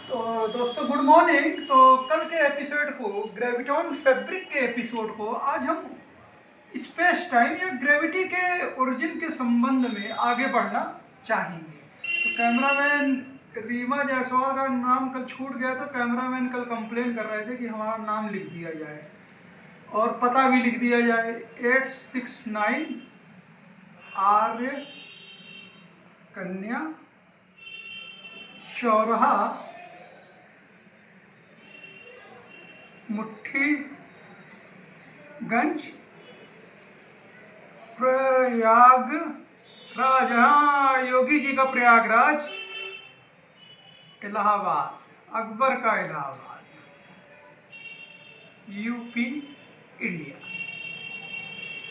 तो दोस्तों good morning. तो कल के एपिसोड को, ग्रेविटॉन फैब्रिक के एपिसोड को, आज हम स्पेस टाइम या ग्रेविटी के ओरिजिन के संबंध में आगे बढ़ना चाहेंगे। तो कैमरामैन रीमा जायसवाल का नाम कल छूट गया, तो कैमरामैन कल कंप्लेन कर रहे थे कि हमारा नाम लिख दिया जाए और पता भी लिख दिया जाए। 869 आर्य कन्या चौराहा मुट्ठीगंज प्रयागराज। हाँ, योगी जी का प्रयागराज, इलाहाबाद, अकबर का इलाहाबाद, यूपी, इंडिया,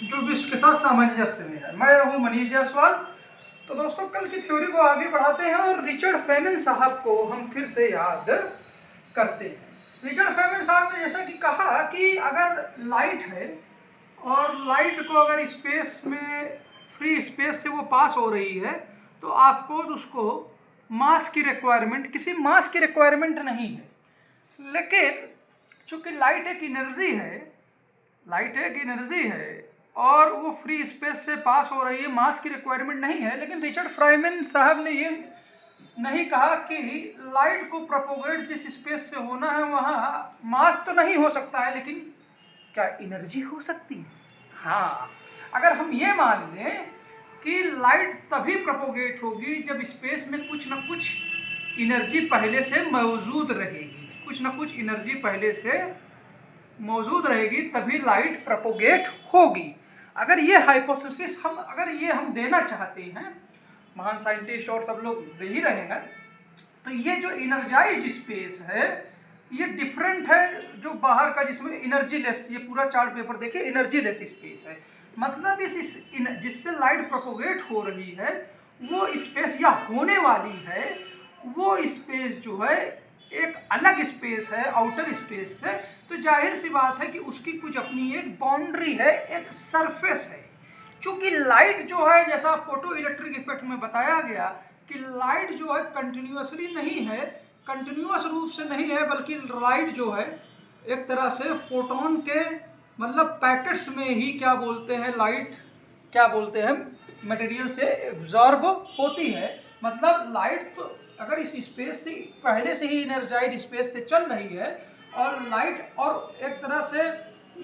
जो विश्व के साथ सामंजस्य में है। मैं हूँ मनीष जायसवाल। तो दोस्तों कल की थ्योरी को आगे बढ़ाते हैं और रिचर्ड फेमन साहब को हम फिर से याद करते हैं। रिचर्ड फेमन साहब ने जैसा कि कहा कि अगर लाइट है और लाइट को अगर स्पेस में, फ्री स्पेस से वो पास हो रही है, तो ऑफकोर्स उसको मास की रिक्वायरमेंट, किसी मास की रिक्वायरमेंट नहीं है। लेकिन चूंकि लाइट एक एनर्जी है और वो फ्री स्पेस से पास हो रही है, मास की रिक्वायरमेंट नहीं है। लेकिन रिचर्ड फेमन साहब ने ये नहीं कहा कि लाइट को प्रोपोगेट जिस स्पेस से होना है वहाँ मास तो नहीं हो सकता है, लेकिन क्या एनर्जी हो सकती है? हाँ, अगर हम ये मान लें कि लाइट तभी प्रोपोगेट होगी जब स्पेस में कुछ न कुछ एनर्जी पहले से मौजूद रहेगी, कुछ न कुछ एनर्जी पहले से मौजूद रहेगी, तभी लाइट प्रोपोगेट होगी। अगर ये हाइपोथेसिस हम देना चाहते हैं, महान साइंटिस्ट और सब लोग दे ही रहे हैं, तो ये जो इनर्जाइज्ड स्पेस है ये डिफरेंट है जो बाहर का, जिसमें एनर्जी लेस, ये पूरा चार्ट पेपर देखिए, एनर्जी लेस स्पेस है। मतलब जिससे लाइट प्रोपोगेट हो रही है वो स्पेस या होने वाली है, वो स्पेस जो है एक अलग स्पेस है आउटर स्पेस से। तो जाहिर सी बात है कि उसकी कुछ अपनी एक बाउंड्री है, एक सरफेस है। चूंकि लाइट जो है, जैसा फोटो इलेक्ट्रिक इफेक्ट में बताया गया कि लाइट जो है कंटिन्यूसली नहीं है, कंटिन्यूस रूप से नहीं है, बल्कि लाइट जो है एक तरह से फोटोन के, मतलब पैकेट्स में ही, क्या बोलते हैं, लाइट क्या बोलते हैं, मटेरियल से एब्जॉर्ब होती है। मतलब लाइट तो अगर इस स्पेस से पहले से ही एनर्जाइज्ड स्पेस से चल रही है, और लाइट और एक तरह से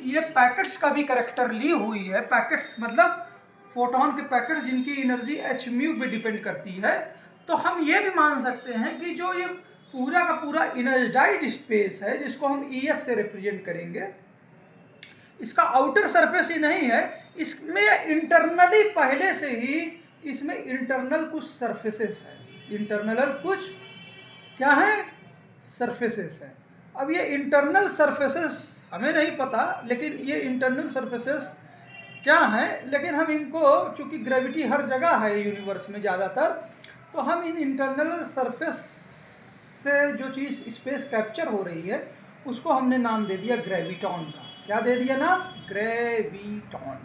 ये पैकेट्स का भी कैरेक्टर ली हुई है। पैकेट्स मतलब फोटोन के पैकेट्स जिनकी एनर्जी h म्यू पे डिपेंड करती है। तो हम ये भी मान सकते हैं कि जो ये पूरा का पूरा एनर्जाइज्ड स्पेस है, जिसको हम ES से रिप्रेजेंट करेंगे, इसका आउटर सरफेस ही नहीं है, इसमें इंटरनली पहले से ही इसमें इंटरनल कुछ सरफेसेस है, इंटरनल कुछ क्या है, सरफेसेस है। अब ये इंटरनल सरफेसेस हमें नहीं पता, लेकिन ये इंटरनल सरफेसेस क्या है, लेकिन हम इनको, चूंकि ग्रेविटी हर जगह है यूनिवर्स में ज़्यादातर, तो हम इन इंटरनल सरफेस से जो चीज़ स्पेस कैप्चर हो रही है उसको हमने नाम दे दिया ग्रेविटॉन का। क्या दे दिया नाम? ग्रेविटॉन।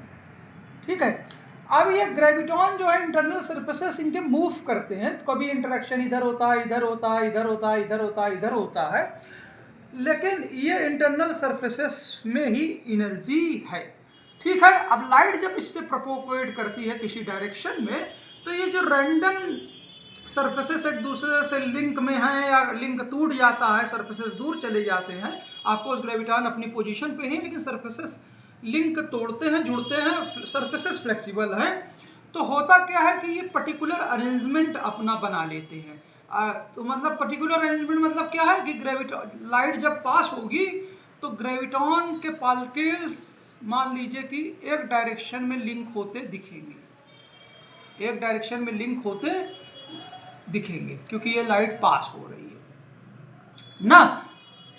ठीक है। अब ये ग्रेविटॉन जो है, इंटरनल सरफेसेस इनके मूव करते हैं, तो कभी इंटरेक्शन इधर होता है, इधर होता है, इधर होता है, इधर होता है, इधर होता है, लेकिन ये इंटरनल सरफेसेस में ही एनर्जी है। ठीक है। अब लाइट जब इससे प्रोपोगेट करती है किसी डायरेक्शन में, तो ये जो रैंडम सरफेसेस एक दूसरे से लिंक में हैं या लिंक टूट जाता है, सरफेसेस दूर चले जाते हैं, आपको ग्रेविटॉन अपनी पोजीशन पे ही, लेकिन सरफेसेस लिंक तोड़ते हैं, जुड़ते हैं, सरफेसेस फ्लेक्सिबल हैं, तो होता क्या है कि ये पर्टिकुलर अरेंजमेंट अपना बना लेते हैं। तो मतलब पर्टिकुलर अरेंजमेंट मतलब क्या है कि ग्रेविटॉन, लाइट जब पास होगी तो ग्रेविटॉन के पार्टिकल्स मान लीजिए कि एक डायरेक्शन में लिंक होते दिखेंगे, एक डायरेक्शन में लिंक होते दिखेंगे, क्योंकि ये लाइट पास हो रही है ना,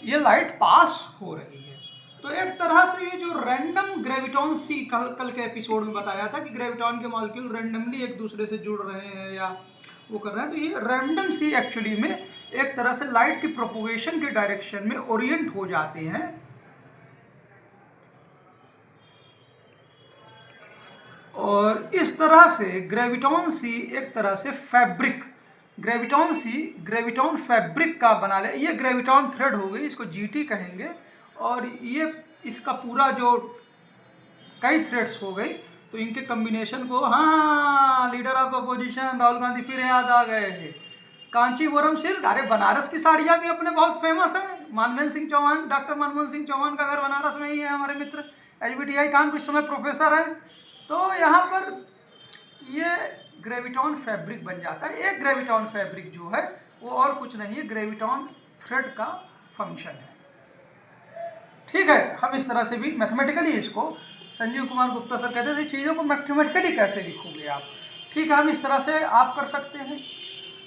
ये लाइट पास हो रही है। तो एक तरह से ये जो रैंडम ग्रेविटॉन सी, कल के एपिसोड में बताया था कि ग्रेविटॉन के मॉलिक्यूल रैंडमली एक दूसरे से जुड़ रहे हैं या वो कर रहे हैं, तो ये रैंडम सी एक्चुअली में एक तरह से लाइट की प्रोपोगेशन के डायरेक्शन में ओरिएंट हो जाते हैं। और इस तरह से ग्रेविटॉन सी एक तरह से फैब्रिक, ग्रेविटॉन फैब्रिक का बना ले। ये ग्रेविटॉन थ्रेड हो गई, इसको GT कहेंगे। और ये इसका पूरा जो कई थ्रेड्स हो गई, तो इनके कम्बिनेशन को, हाँ, leader of opposition Rahul Gandhi फिर याद आ गए। कांचीपुरम सिल्क, अरे बनारस की साड़ियाँ भी अपने बहुत फेमस है। मनमोहन सिंह चौहान, डॉक्टर मनमोहन सिंह चौहान का घर बनारस में ही है। हमारे मित्र HBTI कानपुर इस समय प्रोफेसर हैं। तो यहाँ पर ये ग्रेविटॉन फैब्रिक बन जाता है। एक ग्रेविटॉन फैब्रिक जो है वो और कुछ नहीं है, ग्रेविटॉन थ्रेड का फंक्शन है। ठीक है, हम इस तरह से भी मैथमेटिकली इसको, संजीव कुमार गुप्ता सर कहते थे चीज़ों को मैथमेटिकली कैसे लिखोगे आप। ठीक है, हम इस तरह से आप कर सकते हैं।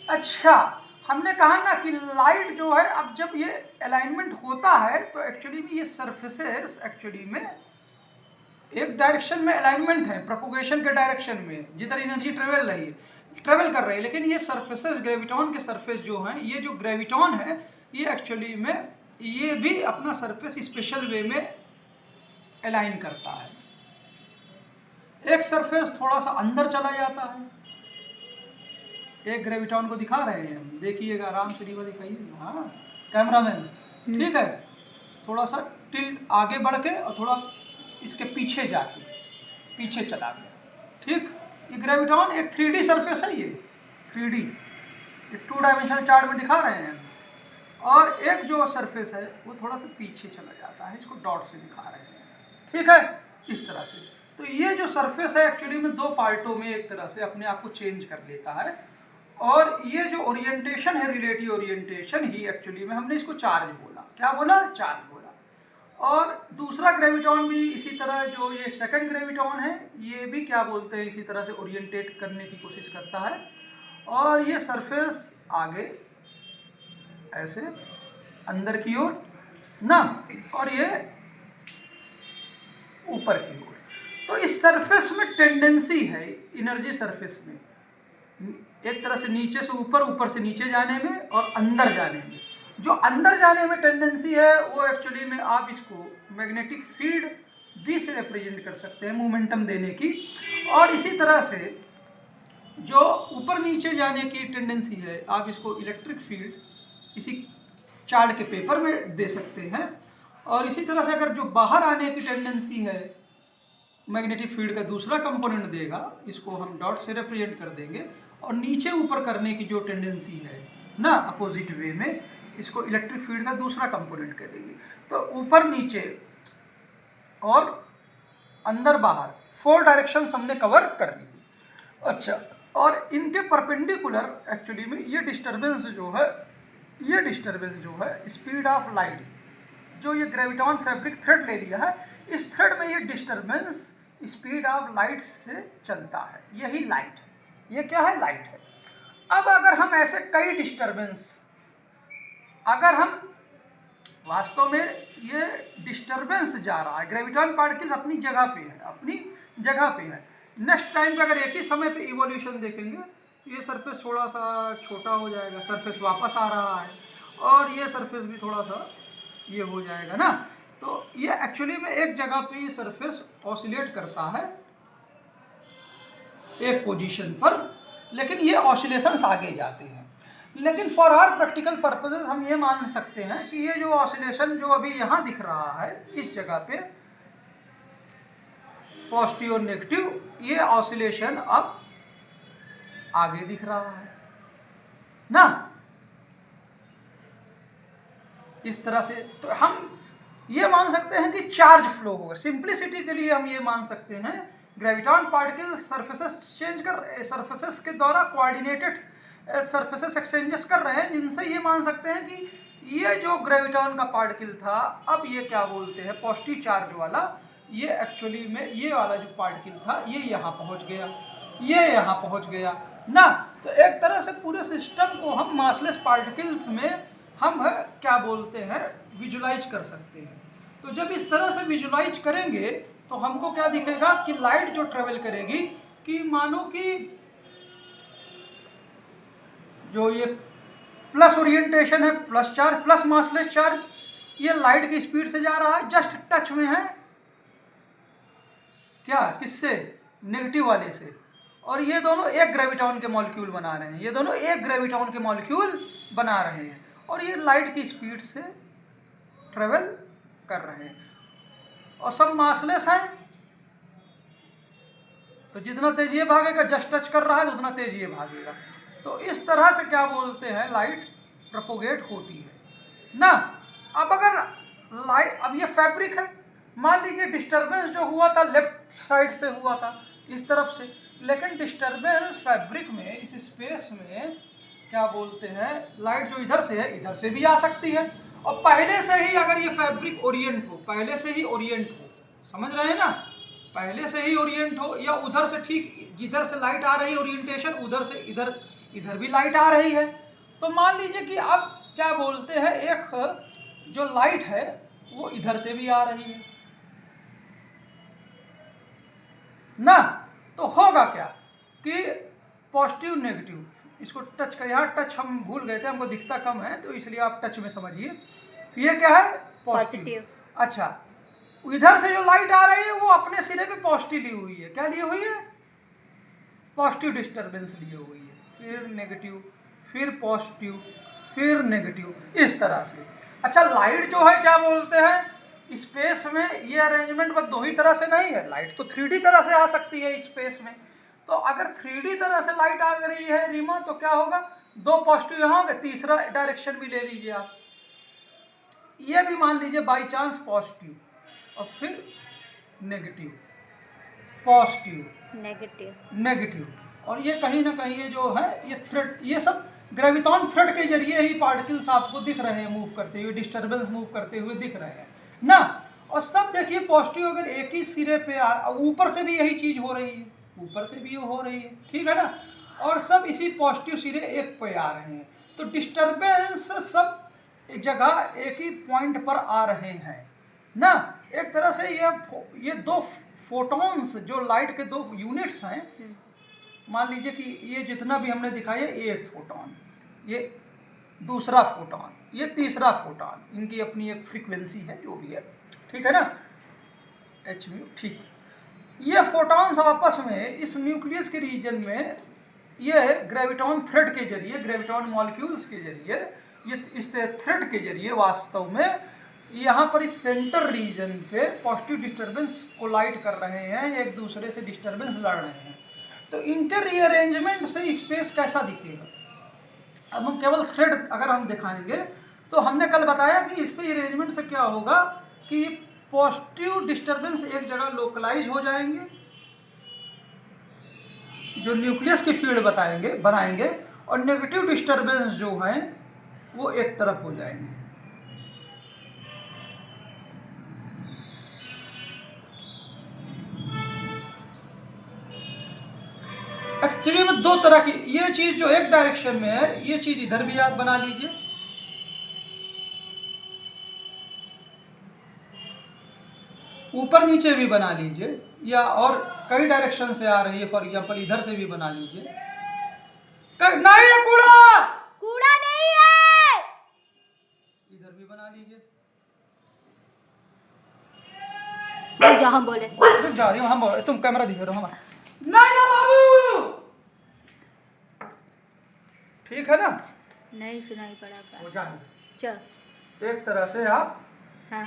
अच्छा, हमने कहा ना कि लाइट जो है, अब जब ये अलाइनमेंट होता है तो एक्चुअली में ये सरफेसेस एक्चुअली में एक डायरेक्शन में अलाइनमेंट है, प्रोपोगेशन के डायरेक्शन में, जिधर एनर्जी ट्रेवल कर रही है। लेकिन ये सरफेसेस, ग्रेविटॉन के सरफेस जो हैं, ये जो ग्रेविटॉन है ये एक्चुअली में ये भी अपना सरफेस स्पेशल वे में अलाइन करता है। एक सरफेस थोड़ा सा अंदर चला जाता है। एक ग्रेविटॉन को दिखा रहे हैं हम, देखिएगा, आराम से रीवा दिखाइए, हाँ कैमरामैन, ठीक है। थोड़ा सा टिल्ट आगे बढ़ के और थोड़ा इसके पीछे जाके पीछे चला गया। ठीक, ये ग्रेविटॉन एक 3D सरफेस है। ये 3D 2 डायमेंशनल चार्ट में दिखा रहे हैं। और एक जो सरफेस है वो थोड़ा सा पीछे चला जाता है, इसको डॉट से दिखा रहे हैं। ठीक है, इस तरह से। तो ये जो सरफेस है एक्चुअली में 2 पार्टों में एक तरह से अपने आप को चेंज कर लेता है। और ये जो ओरिएंटेशन है, रिलेटिव ओरिएंटेशन ही एक्चुअली में, हमने इसको चार्ज बोला। क्या बोला? चार्ज बोला। और दूसरा ग्रेविटॉन भी इसी तरह, जो ये सेकंड ग्रेविटॉन है, ये भी क्या बोलते हैं, इसी तरह से ओरिएंटेट करने की कोशिश करता है। और ये सरफेस आगे ऐसे अंदर की ओर ना, और ये ऊपर की ओर। तो इस सरफेस में टेंडेंसी है, एनर्जी सरफेस में, एक तरह से नीचे से ऊपर, ऊपर से नीचे जाने में और अंदर जाने में। जो अंदर जाने में टेंडेंसी है वो एक्चुअली में आप इसको मैग्नेटिक फील्ड भी से रिप्रेजेंट कर सकते हैं, मोमेंटम देने की। और इसी तरह से जो ऊपर नीचे जाने की टेंडेंसी है, आप इसको इलेक्ट्रिक फील्ड इसी चार्ट के पेपर में दे सकते हैं। और इसी तरह से अगर जो बाहर आने की टेंडेंसी है, मैग्नेटिक फील्ड का दूसरा कंपोनेंट देगा, इसको हम डॉट से रिप्रेजेंट कर देंगे। और नीचे ऊपर करने की जो टेंडेंसी है ना, अपोजिट वे में, इसको इलेक्ट्रिक फील्ड का दूसरा कंपोनेंट कह देंगे। तो ऊपर नीचे और अंदर बाहर 4 डायरेक्शंस हमने कवर कर ली। अच्छा, और इनके परपेंडिकुलर एक्चुअली में ये डिस्टर्बेंस जो है स्पीड ऑफ लाइट, जो ये ग्रेविटॉन फैब्रिक थ्रेड ले लिया है, इस थ्रेड में ये डिस्टर्बेंस स्पीड ऑफ लाइट से चलता है। यही लाइट है। ये क्या है? लाइट है। अब अगर हम ऐसे कई डिस्टर्बेंस, अगर हम वास्तव में ये डिस्टर्बेंस जा रहा है, ग्रेविटॉन पार्टिकल्स अपनी जगह पे है। नेक्स्ट टाइम पे अगर एक ही समय पे इवोल्यूशन देखेंगे, ये सरफेस थोड़ा सा छोटा हो जाएगा, सरफेस वापस आ रहा है, और ये सरफेस भी थोड़ा सा ये हो जाएगा ना। तो ये एक्चुअली में एक जगह पे ये सरफेस ऑसिलेट करता है एक पोजीशन पर, लेकिन ये ऑसिलेशंस आगे जाते हैं। लेकिन फॉर आवर प्रैक्टिकल पर्पसेस हम ये मान सकते हैं कि ये जो ऑसिलेशन जो अभी यहाँ दिख रहा है इस जगह पे, पॉजिटिव और नेगेटिव, ये ऑसिलेशन अब आगे दिख रहा है ना, इस तरह से। तो हम ये मान सकते हैं कि चार्ज फ्लो होगा। सिंप्लिसिटी के लिए हम ये मान सकते हैं ग्रेविटॉन पार्टिकल्स सरफेसेस के द्वारा कोऑर्डिनेटेड सरफेसेस एक्सचेंजेस कर रहे हैं, जिनसे ये मान सकते हैं कि ये जो ग्रेविटॉन का पार्टिकल था, अब ये क्या बोलते हैं, पॉजिटिव चार्ज वाला, ये एक्चुअली में ये वाला जो पार्टिकल था ये यहाँ पहुँच गया, ये यहाँ पहुँच गया ना। तो एक तरह से पूरे सिस्टम को हम मासलेस पार्टिकल्स में हम क्या बोलते हैं, विजुलाइज कर सकते हैं। तो जब इस तरह से विजुलाइज करेंगे तो हमको क्या दिखेगा कि लाइट जो ट्रेवल करेगी, कि मानो कि जो ये प्लस ओरिएंटेशन है, plus charge, plus massless charge, ये लाइट की स्पीड से जा रहा है, जस्ट टच में है क्या, किससे, नेगेटिव वाले से। और ये दोनों एक ग्रेविटॉन के मॉलिक्यूल बना रहे हैं, ये दोनों एक ग्रेविटॉन के मॉलिक्यूल बना रहे हैं और ये लाइट की स्पीड से ट्रेवल कर रहे हैं और सब मासलेस हैं। तो जितना तेज ये भागेगा, जस्ट टच कर रहा है तो उतना तेज ये भागेगा। तो इस तरह से क्या बोलते हैं, लाइट प्रोपोगेट होती है ना। अब अगर लाइट, अब ये फैब्रिक है, मान लीजिए डिस्टरबेंस जो हुआ था लेफ्ट साइड से हुआ था इस तरफ से, लेकिन डिस्टरबेंस फैब्रिक में, इस स्पेस में क्या बोलते हैं, लाइट जो इधर से है इधर से भी आ सकती है। और पहले से ही अगर ये फैब्रिक ओरिएंट हो, पहले से ही ओरिएंट हो, समझ रहे हैं ना, पहले से ही ओरिएंट हो, या उधर से ठीक जिधर से लाइट आ रही है ओरिएंटेशन, उधर से इधर इधर भी लाइट आ रही है। तो मान लीजिए कि अब क्या बोलते हैं, एक जो लाइट है वो इधर से भी आ रही है ना। तो होगा क्या कि पॉजिटिव नेगेटिव, इसको टच कर, यहाँ टच हम भूल गए थे, हमको दिखता कम है तो इसलिए आप टच में समझिए। ये क्या है, पॉजिटिव। अच्छा, इधर से जो लाइट आ रही है वो अपने सिरे पे पॉजिटिव ली हुई है, क्या ली हुई है, पॉजिटिव डिस्टर्बेंस ली हुई है, फिर नेगेटिव, फिर पॉजिटिव, फिर नेगेटिव, इस तरह से। अच्छा, लाइट जो है क्या बोलते हैं, स्पेस में ये अरेंजमेंट बस दो ही तरह से नहीं है, लाइट तो 3D तरह से आ सकती है स्पेस में। तो अगर 3D तरह से लाइट आ रही है रीमा, तो क्या होगा, दो पॉजिटिव यहाँ होंगे, तीसरा डायरेक्शन भी ले लीजिए आप, ये भी मान लीजिए बाई चांस पॉजिटिव, और फिर नेगेटिव, पॉजिटिव, नेगेटिव। और ये कहीं ना कहीं ये जो है, ये थ्रेड, ये सब ग्रेविटॉन थ्रेड के जरिए ही पार्टिकल्स आपको दिख रहे हैं मूव करते हुए, डिस्टर्बेंस मूव करते हुए दिख रहे हैं ना। और सब देखिए पॉजिटिव अगर एक ही सिरे पे ऊपर से भी यही चीज हो रही है, ऊपर से भी हो रही है, ठीक है ना, और सब इसी पॉजिटिव सिरे एक पे आ रहे हैं। तो डिस्टर्बेंस सब एक जगह एक ही पॉइंट पर आ रहे हैं ना। एक तरह से ये दो फोटॉन्स, जो लाइट के दो यूनिट्स हैं, मान लीजिए कि ये जितना भी हमने दिखाया, एक फोटॉन, ये दूसरा फोटॉन, ये तीसरा फोटॉन, इनकी अपनी एक फ्रीक्वेंसी है जो भी है, ठीक है ना, एच म्यू, ठीक। ये फोटॉन्स आपस में इस न्यूक्लियस के रीजन में, ये ग्रेविटॉन थ्रेड के जरिए, ग्रेविटॉन मॉलिक्यूल्स के जरिए, ये इस थ्रेड के जरिए वास्तव में यहाँ पर इस सेंटर रीजन पे पॉजिटिव डिस्टर्बेंस कोलाइड कर रहे हैं, एक दूसरे से डिस्टर्बेंस लड़ रहे हैं। तो इनके रीअरेंजमेंट से स्पेस कैसा दिखेगा। अब हम केवल थ्रेड अगर हम दिखाएंगे, तो हमने कल बताया कि इससे अरेंजमेंट से क्या होगा कि पॉजिटिव डिस्टर्बेंस एक जगह लोकलाइज हो जाएंगे, जो न्यूक्लियस की फील्ड बनाएंगे, और नेगेटिव डिस्टर्बेंस जो हैं वो एक तरफ हो जाएंगे। एक्चुअली में दो तरह की, ये चीज जो एक डायरेक्शन में है, ये चीज इधर भी आप बना लीजिए, ऊपर नीचे भी बना लीजिए, या और कई डायरेक्शन से आ रही है, फॉर एग्जांपल इधर से भी बना लीजिए। नहीं है कूड़ा, कूड़ा नहीं है, इधर भी बना लीजिए। जो हम बोले, जा रही हूँ, हम तुम कैमरा दिखा रहे हो हमारा, नहीं ना बाबू, ठीक है ना, नहीं सुनाई पड़ा वो जाए। चल, एक तरह से आप, हाँ,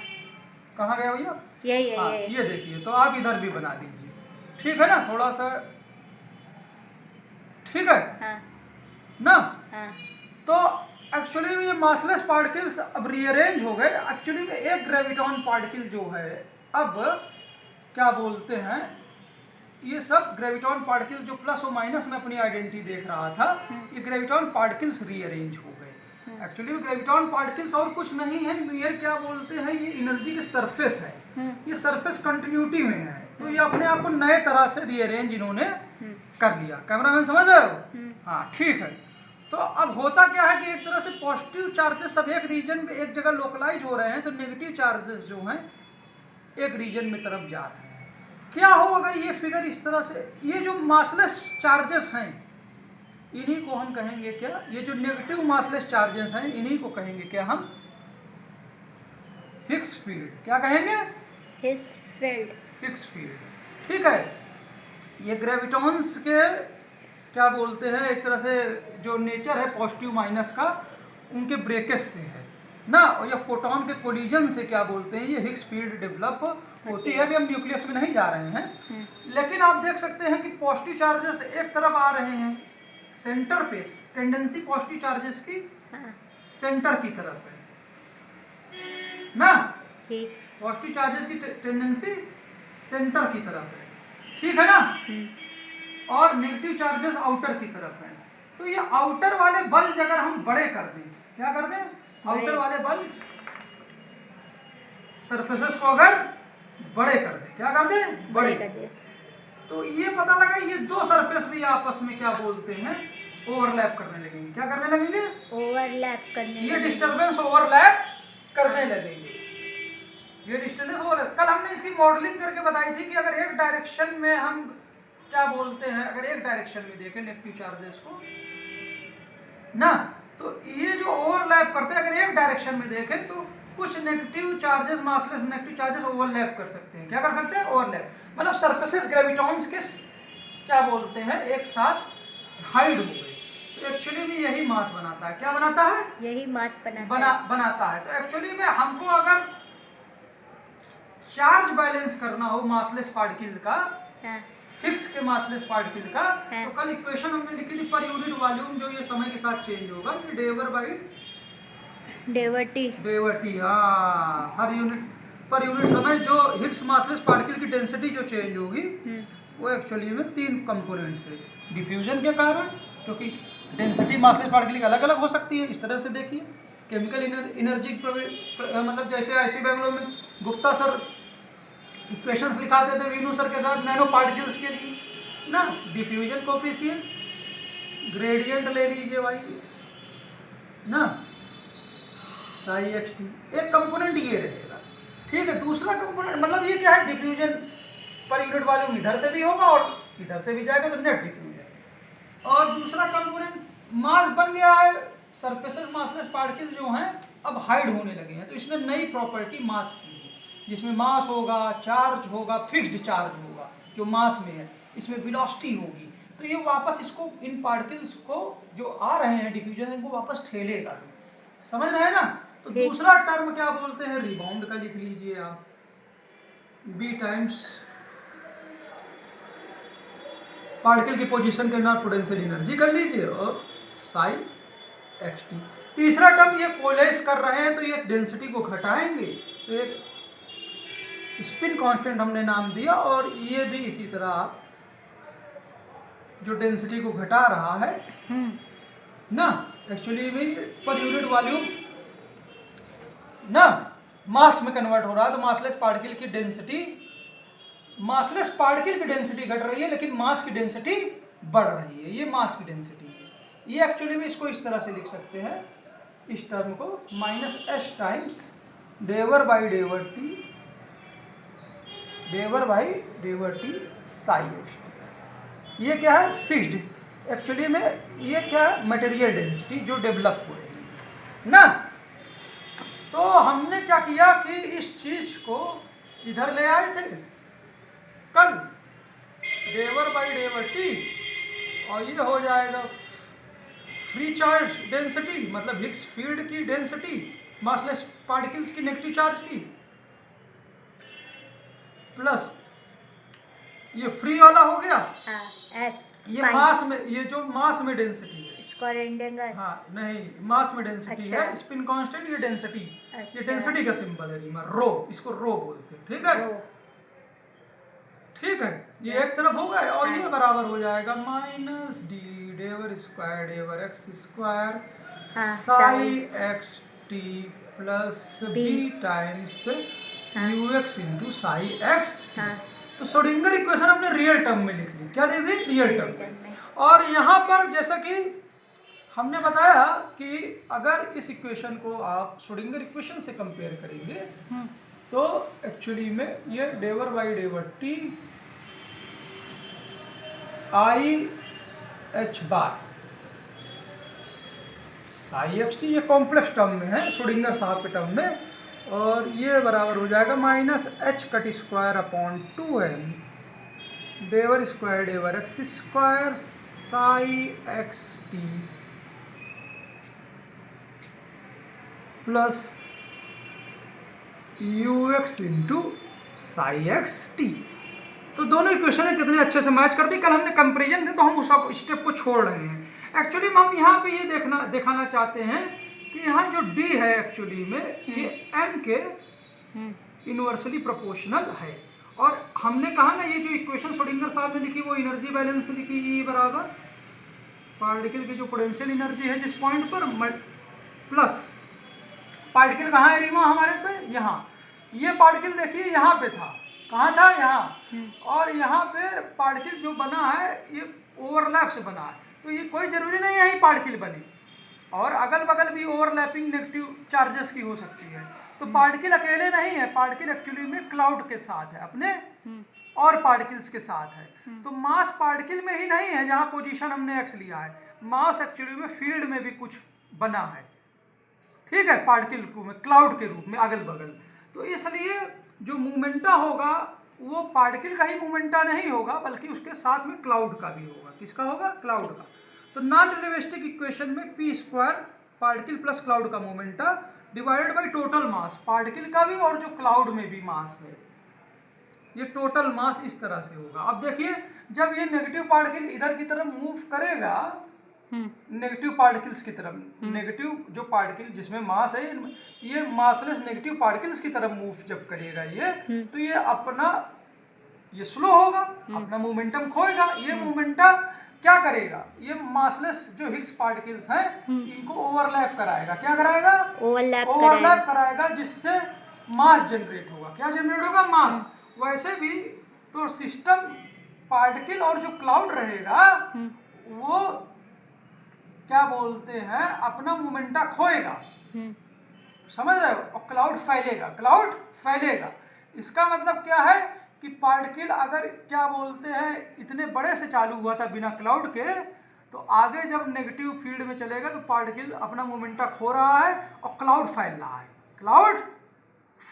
कहाँ गए भैया, यही ये देखिए, तो आप इधर भी बना लीजिए, ठीक है ना, थोड़ा सा, ठीक है, हाँ, ना। हाँ, तो एक्चुअली में ये मासलेस पार्टिकल्स अब रीअरेंज हो गए। एक्चुअली में एक ग्रेविटॉन पार्टिकल जो है, अब क्या बोलते हैं, ये सब ग्रेविटॉन पार्टिकल जो प्लस और माइनस में अपनी आइडेंटिटी देख रहा था, ये ग्रेविटॉन पार्टिकल्स रीअरेंज हो गए। एक्चुअली में ग्रेविटॉन पार्टिकल्स और कुछ नहीं है, मेयर क्या बोलते हैं, ये एनर्जी के सरफेस है, ये सरफेस कंटिन्यूटी में है, तो ये अपने आप को नए तरह से रीअरेंज इन्होंने कर लिया। कैमरामैन समझ रहे हो, हाँ ठीक है। तो अब होता क्या है कि एक तरह से पॉजिटिव चार्जेस सब एक रीजन पे एक जगह लोकलाइज हो रहे हैं, तो नेगेटिव चार्जेस जो हैं एक रीजन में तरफ जा रहे हैं। क्या हो अगर ये फिगर इस तरह से, ये जो मासलेस चार्जेस हैं इन्हीं को हम कहेंगे क्या, ये जो नेगेटिव मासलेस चार्जेस हैं इन्हीं को कहेंगे क्या हम, हिग्स फील्ड। क्या कहेंगे, हिग्स फील्ड, हिग्स फील्ड, ठीक है। ये ग्रेविटॉन्स के क्या बोलते हैं, एक तरह से जो नेचर है पॉजिटिव माइनस का, उनके ब्रेकेज से है ना, और ये फोटोन के कोलिजन से क्या बोलते हैं, ये हिग्स फील्ड डेवलप होती है। अभी हम न्यूक्लियस में नहीं जा रहे हैं, लेकिन आप देख सकते हैं कि पॉजिटिव चार्जेस एक तरफ आ रहे हैं सेंटर पे, टेंडेंसी पॉजिटिव चार्जेस की सेंटर की तरफ है ना, ठीक। पॉजिटिव चार्जेस की टेंडेंसी सेंटर की तरफ है, ठीक है ना, और नेगेटिव चार्जेस आउटर की तरफ है। तो ये आउटर वाले बल्ब अगर हम बड़े कर दें, क्या कर दें, आउटर वाले बल्ब सरफेसेस को अगर बड़े कर दें, क्या कर दें, बड़े कर दें, तो ये पता लगा ये दो सरफेस भी आपस में क्या बोलते हैं, ओवरलैप करने लगेंगे। क्या करने लगेंगे, ओवरलैप करने, ये डिस्टर्बेंस ओवरलैप करने लगेंगे, ये डिस्टेंस ओवरलैप। कल हमने इसकी मॉडलिंग करके बताई थी कि अगर एक डायरेक्शन में हम क्या बोलते हैं, अगर एक डायरेक्शन में देखें नेगेटिव चार्जेस को ना, तो ये जो ओवरलैप करते हैं, अगर एक डायरेक्शन में देखें तो कुछ negative charges, massless negative charges overlap कर सकते हैं। क्या कर सकते हैं, ओवरलैप, मतलब सरफेसेस ग्रेविटॉन्स के क्या बोलते हैं एक साथ हाइड हो गए, तो एक्चुअली में यही मास बनाता है। क्या बनाता है, यही मास बनाता है। तो एक्चुअली में हमको अगर चार्ज बैलेंस करना हो मासलेस पार्टिकल का, हिग्स के मासलेस पार्टिकल का, तो कल इक्वेशन हमने लिखी थी पर यूनिट वॉल्यूम, जो ये समय के साथ चेंज होगा, ये डेवर बाई डेवर्टी, हाँ, हर यूनिट पर यूनिट समय जो हिग्स मासलेस पार्टिकल की डेंसिटी जो चेंज होगी, वो एक्चुअली में 3 कंपोनेंट्स है। डिफ्यूजन के कारण, क्योंकि डेंसिटी मासलेस पार्टिकल की अलग अलग हो सकती है, इस तरह से देखिए केमिकल एनर्जी मतलब जैसे आईसी बेंगलोर में गुप्ता सर इक्वेशंस लिखाते थे वीनू सर के साथ नैनो पार्टिकल्स के लिए ना, डिफ्यूजन कोफिशिएंट, ग्रेडियंट ले लीजिए भाई ना, साई एक्स टी, एक कंपोनेंट ये रहेगा, ठीक है। दूसरा कंपोनेंट मतलब ये क्या है, डिफ्यूजन पर यूनिट वॉल्यूम इधर से भी होगा और इधर से भी जाएगा, तो नेट डिफ्यूजन। और दूसरा कंपोनेंट मास बन गया है, सरफेसेस मासलेस पार्टिकल जो हैं अब हाइड होने लगे हैं, तो इसने नई प्रॉपर्टी मास की है, जिसमें मास होगा, चार्ज होगा, फिक्स्ड चार्ज होगा जो मास में है, इसमें वेलोसिटी होगी, तो ये वापस इसको, इन पार्टिकल्स को जो आ रहे हैं डिफ्यूजन, इनको वापस ठेलेगा, समझ रहे हैं ना। तो दूसरा टर्म क्या बोलते हैं, रिबाउंड का लिख लीजिए आप, बी टाइम्स पार्टिकल की पोजीशन के अंदर पोटेंशियल एनर्जी कर लीजिए, और साई एक्स टी। तीसरा टर्म ये कोलेस कर रहे हैं, तो ये डेंसिटी को घटाएंगे, तो एक स्पिन कांस्टेंट हमने नाम दिया, और ये भी इसी तरह जो डेंसिटी को घटा रहा है ना, एक्चुअली में पर यूनिट वॉल्यूम ना मास में कन्वर्ट हो रहा है, तो मासलेस पार्टिकल की डेंसिटी, मासलेस पार्टिकल की डेंसिटी घट रही है, लेकिन मास की डेंसिटी बढ़ रही है, ये मास की डेंसिटी है। ये एक्चुअली में इसको इस तरह से लिख सकते हैं, इस टर्म को माइनस एस टाइम्स डेवर by डेवर T psi x T. ये क्या है, फिक्स्ड, एक्चुअली में ये क्या है, मटेरियल डेंसिटी जो डेवलप हो रही है ना। तो हमने क्या किया कि इस चीज को इधर ले आए थे कल, डेवर बाई डेवर टी, और ये हो जाएगा फ्री चार्ज डेंसिटी, मतलब हिग्स फील्ड की डेंसिटी मासलेस पार्टिकल्स की नेगेटिव चार्ज की, प्लस ये फ्री वाला हो गया, ये मास में, ये जो मास में डेंसिटी है, हाँ नहीं, मास में डेंसिटी है, स्पिन कांस्टेंट, ये डेंसिटी, ये डेंसिटी का सिंबल है रीमा, रो, इसको रो बोलते हैं, ठीक है, ठीक है। ये एक तरफ हो गया, और ये बराबर हो जाएगा माइनस डी डेवर square डेवर x square psi x T plus B times you x into psi X. तो श्रोडिंगर इक्वेशन हमने रियल टर्म में लिख ली, क्या लिख दी, रियल टर्म। और यहाँ पर जैसा कि हमने बताया कि अगर इस इक्वेशन को आप श्रोडिंगर इक्वेशन से कंपेयर करेंगे, तो एक्चुअली में ये डेवर by डेवर T I H bar psi x T, ये कॉम्प्लेक्स टर्म में है श्रोडिंगर साहब के टर्म में, और ये बराबर हो जाएगा minus H cut square upon 2m डेवर square X square psi x T plus U x into psi x T. तो दोनों इक्वेशन कितने अच्छे से मैच करती। कल हमने कंपेरिजन थे तो हम उस स्टेप को छोड़ रहे हैं। एक्चुअली में हम यहाँ पे ये दिखाना चाहते हैं कि यहाँ जो डी है एक्चुअली में ये एम के इनवर्सली प्रोपोर्शनल है। और हमने कहा ना ये जो इक्वेशन श्रोडिंगर साहब ने लिखी वो एनर्जी बैलेंस से लिखी, ई बराबर पार्टिकल की जो पोटेंशियल एनर्जी है जिस पॉइंट पर प्लस पार्टिकल कहाँ है रीमा हमारे पे, यहाँ। ये पार्टिकल देखिए यहाँ पे था, कहाँ था, यहाँ। और यहाँ पे पार्टिकल जो बना है ये ओवरलैप से बना है, तो ये कोई जरूरी नहीं है यही पार्टिकल बने, और अगल बगल भी ओवरलैपिंग नेगेटिव चार्जेस की हो सकती है। तो पार्टिकल अकेले नहीं है, पार्टिकल एक्चुअली में क्लाउड के साथ है, अपने और पार्टिकल्स के साथ है। तो मास पार्टिकल में ही नहीं है जहाँ पोजीशन हमने एक्स लिया है, मास एक्चुअली में फील्ड में भी कुछ बना है, ठीक है, पार्टिकल में क्लाउड के रूप में अगल बगल। तो इसलिए जो मोमेंटा होगा वो पार्टिकल का ही मोमेंटा नहीं होगा बल्कि उसके साथ में क्लाउड का भी होगा। किसका होगा, क्लाउड का। तो नॉन रिलेटिविस्टिक इक्वेशन में P square particle plus cloud का momenta divided by total mass, particle का भी और जो क्लाउड में भी मास है, ये टोटल मास इस तरह से होगा। अब देखिए जब ये नेगेटिव पार्टिकल इधर की तरफ मूव करेगा, नेगेटिव पार्टिकल्स की तरफ, नेगेटिव जो पार्टिकल जिसमें मास है ये मासलेस नेगेटिव पार्टिकल्स की तरफ मूव जब करेगा ये, तो ये अपना ये स्लो होगा, अपना मोमेंटम खोएगा। ये मोमेंटा क्या करेगा, ये मासलेस जो हिग्स पार्टिकल्स हैं इनको ओवरलैप कराएगा। क्या कराएगा, ओवरलैप कराएगा, जिससे मास जनरेट होगा। क्या जनरेट होगा, मास। वैसे भी तो सिस्टम पार्टिकल और जो क्लाउड रहेगा वो क्या बोलते हैं अपना मोमेंटा खोएगा, समझ रहे हो, और क्लाउड फैलेगा, क्लाउड फैलेगा। इसका मतलब क्या है कि पार्टिकल अगर क्या बोलते हैं इतने बड़े से चालू हुआ था बिना क्लाउड के, तो आगे जब नेगेटिव फील्ड में चलेगा तो पार्टिकल अपना मोमेंटा खो रहा है और क्लाउड फैल रहा है, क्लाउड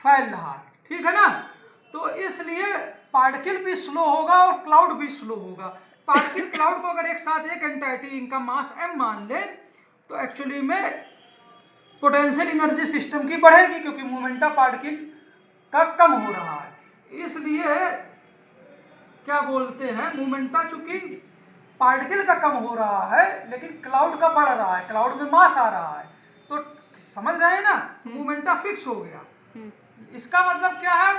फैल रहा है, ठीक है ना। तो इसलिए पार्टिकल भी स्लो होगा और क्लाउड भी स्लो होगा। पार्टिकल क्लाउड को अगर एक साथ एक एंटाइटी इनका मास m मान ले तो एक्चुअली में पोटेंशियल एनर्जी सिस्टम की बढ़ेगी, क्योंकि मोमेंटा पार्टिकल का कम हो रहा है। इसलिए क्या बोलते हैं मोमेंटा चूंकि पार्टिकल का कम हो रहा है लेकिन क्लाउड का बढ़ रहा है, क्लाउड में मास आ रहा है, तो समझ रहे हैं ना, मोमेंटा फिक्स हो गया। इसका मतलब क्या है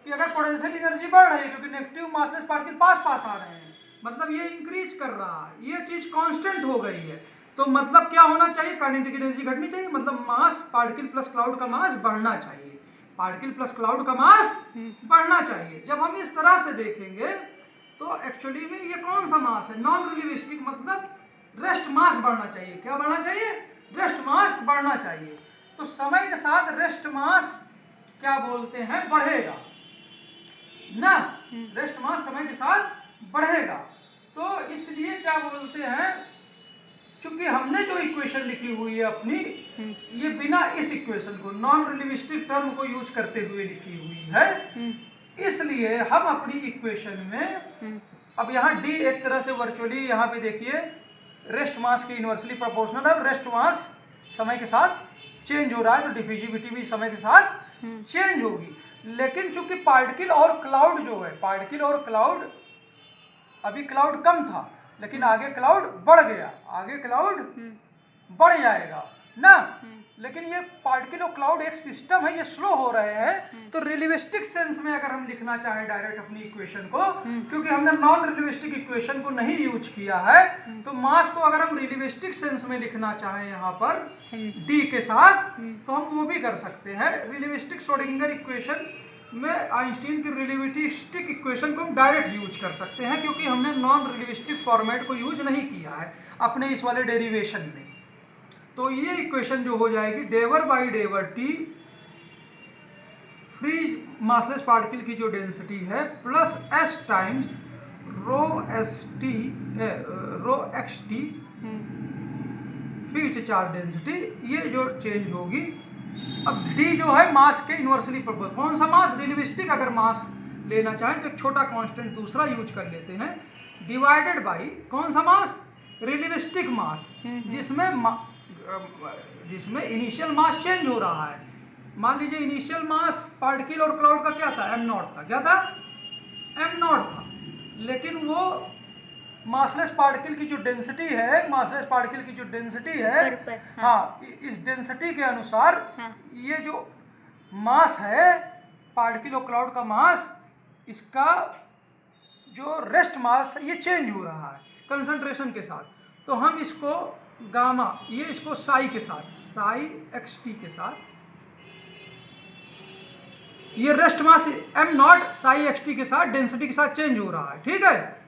कि अगर पोटेंशियल एनर्जी बढ़ रही है क्योंकि नेगेटिव मासलेस पार्टिकल पास पास आ रहे हैं, मतलब ये इंक्रीज कर रहा है, ये चीज कांस्टेंट हो गई है। तो मतलब क्या होना चाहिए, काइनेटिक एनर्जी घटनी चाहिए, मतलब मास पार्टिकल प्लस क्लाउड का मास बढ़ना चाहिए, पार्टिकल प्लस क्लाउड का मास बढ़ना चाहिए। जब हम इस तरह से देखेंगे तो एक्चुअली में ये कौन सा मास है, नॉन रिलेटिविस्टिक, मतलब रेस्ट मास बढ़ना चाहिए। क्या बढ़ना चाहिए, रेस्ट मास बढ़ना चाहिए। तो समय के साथ रेस्ट मास क्या बोलते हैं बढ़ेगा ना, रेस्ट मास समय के साथ बढ़ेगा। तो इसलिए क्या बोलते हैं, चूंकि हमने जो इक्वेशन लिखी हुई है अपनी, ये बिना इस इक्वेशन को नॉन रिलेटिविस्टिक टर्म को यूज करते हुए लिखी हुई है, इसलिए हम अपनी इक्वेशन में अब यहाँ डी एक तरह से वर्चुअली यहाँ पे देखिए रेस्ट मास की इनवर्सली प्रोपोर्शनल है, रेस्ट मास समय के साथ चेंज हो रहा है, तो डिफ्यूजिविटी भी समय के साथ चेंज होगी। लेकिन चूंकि पार्टिकल और क्लाउड जो है, पार्टिकल और क्लाउड, अभी क्लाउड कम था लेकिन आगे क्लाउड बढ़ गया, आगे क्लाउड बढ़ जाएगा ना। लेकिन ये पार्टिकल और क्लाउड एक सिस्टम है, ये स्लो हो रहे हैं। तो रिलेटिविस्टिक सेंस में अगर हम लिखना चाहें डायरेक्ट अपनी इक्वेशन को, क्योंकि हमने नॉन रिलेटिविस्टिक इक्वेशन को नहीं यूज किया है, तो मास को अगर हम रिलेटिविस्टिक सेंस में लिखना चाहें यहाँ पर डी के साथ, तो हम वो भी कर सकते हैं। रिलेटिविस्टिक श्रोडिंगर इक्वेशन में आइंस्टीन की रिलेटिविस्टिक इक्वेशन को हम डायरेक्ट यूज कर सकते हैं, क्योंकि हमने नॉन रिलेटिविस्टिक फॉर्मेट को यूज नहीं किया है अपने इस वाले डेरिवेशन में। तो ये इक्वेशन जो हो जाएगी डेवर by डेवर T, free massless particle की जो डेंसिटी है, plus S times rho S T rho X T fixed charge density, ये जो चेंज होगी। अब डी जो है मास के इनवर्सली प्रोपोर्शनल, कौन सा मास, रिलेटिविस्टिक अगर मास लेना चाहें तो एक छोटा कांस्टेंट दूसरा यूज कर लेते हैं, डिवाइडेड बाय कौन सा मास, रिलेटिविस्टिक मास, जिसमें इनिशियल मास चेंज हो रहा है। मान लीजिए इनिशियल मास पार्टिकल और क्लाउड का क्या था, m0 था, क्या था, m0 था, लेकिन वो मासलेस पार्टिकल की जो डेंसिटी है, मासलेस पार्टिकल की जो डेंसिटी है, हाँ, इस डेंसिटी के अनुसार ये जो मास है पार्टिकल और क्लाउड का मास, इसका जो रेस्ट मास है ये चेंज हो रहा है कंसंट्रेशन के साथ। तो हम इसको गामा, ये इसको साई के साथ, साई xt के साथ, ये rest mass m0 Sai xt के साथ डेंसिटी के साथ चेंज हो रहा है, ठीक है।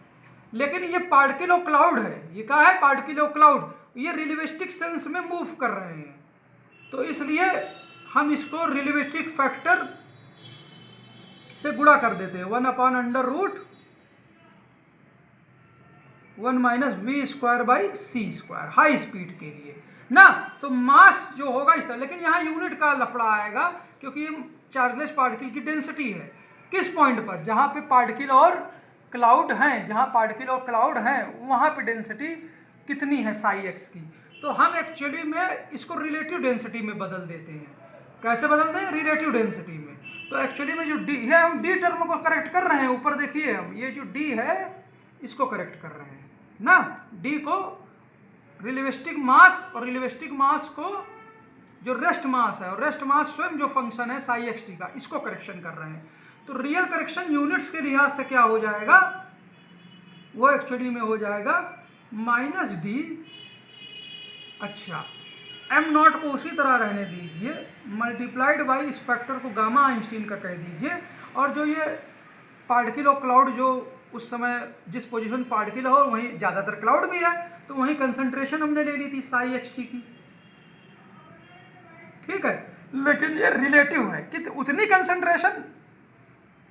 लेकिन ये पार्टिकल और क्लाउड है, ये क्या है, पार्टिकल और क्लाउड, ये रिलेटिविस्टिक सेंस में मूव कर रहे हैं, तो इसलिए हम इसको रिलेटिविस्टिक फैक्टर से गुणा कर देते हैं, 1/√1 माइनस v²/c², हाई स्पीड के लिए ना। तो मास जो होगा इस तरह, लेकिन यहाँ यूनिट का लफड़ा आएगा क्योंकि चार्जलेस पार्टिकल की डेंसिटी है किस पॉइंट पर, जहाँ पे पार्टिकल और क्लाउड हैं, जहाँ पार्टिकल और क्लाउड हैं वहाँ पे डेंसिटी कितनी है साई एक्स की। तो हम एक्चुअली में इसको रिलेटिव डेंसिटी में बदल देते हैं। कैसे बदलते हैं, रिलेटिव डेंसिटी में। तो एक्चुअली में जो डी है, हम डी टर्म को करेक्ट कर रहे हैं, ऊपर देखिए हम ये जो डी है इसको करेक्ट कर रहे हैं ना, डी को रिलेटिविस्टिक मास और रिलेटिविस्टिक मास को जो रेस्ट मास है, और रेस्ट मास स्वयं जो फंक्शन है साई एक्स टी का, इसको करेक्शन कर रहे हैं। तो रियल करेक्शन यूनिट्स के लिहाज से क्या हो जाएगा, वो एक्चुअली में हो जाएगा माइनस डी, अच्छा m0 को उसी तरह रहने दीजिए, मल्टीप्लाइड बाई इस फैक्टर को गामा आइंस्टीन का कह दीजिए, और जो ये पार्टिकल और क्लाउड जो उस समय जिस पोजीशन पार्टिकल है और वहीं ज़्यादातर क्लाउड भी है, तो वहीं कंसंट्रेशन हमने ले ली थी साई एक्स टी की, ठीक है। लेकिन ये रिलेटिव है कि उतनी कंसंट्रेशन,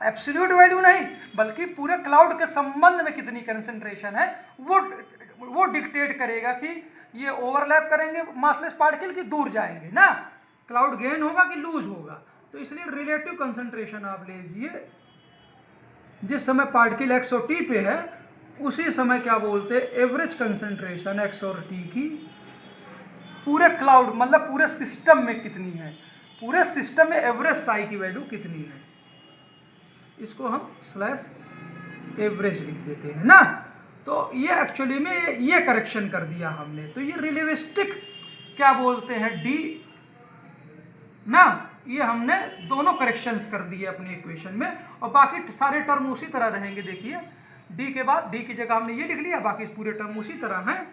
एब्सोल्यूट वैल्यू नहीं, बल्कि पूरे क्लाउड के संबंध में कितनी कंसंट्रेशन है वो डिक्टेट करेगा कि ये ओवरलैप करेंगे मासलेस पार्टिकल की दूर जाएंगे ना, क्लाउड गेन होगा कि लूज होगा। तो इसलिए रिलेटिव कंसंट्रेशन आप लीजिए, जिस समय पार्टिकल एक्स और टी पे है उसी समय क्या बोलते हैं, एवरेज कंसंट्रेशन एक्स और टी की पूरे क्लाउड मतलब पूरे सिस्टम में कितनी है, पूरे सिस्टम में एवरेज साई की वैल्यू कितनी है, इसको हम स्लैश एवरेज लिख देते हैं ना। तो ये एक्चुअली में ये करेक्शन कर दिया हमने। तो ये रिलेटिविस्टिक क्या बोलते हैं डी ना, ये हमने दोनों करेक्शंस कर दिए अपनी इक्वेशन में, और बाकी सारे टर्म उसी तरह रहेंगे। देखिए डी के बाद डी की जगह हमने ये लिख लिया, बाकी पूरे टर्म उसी तरह हैं।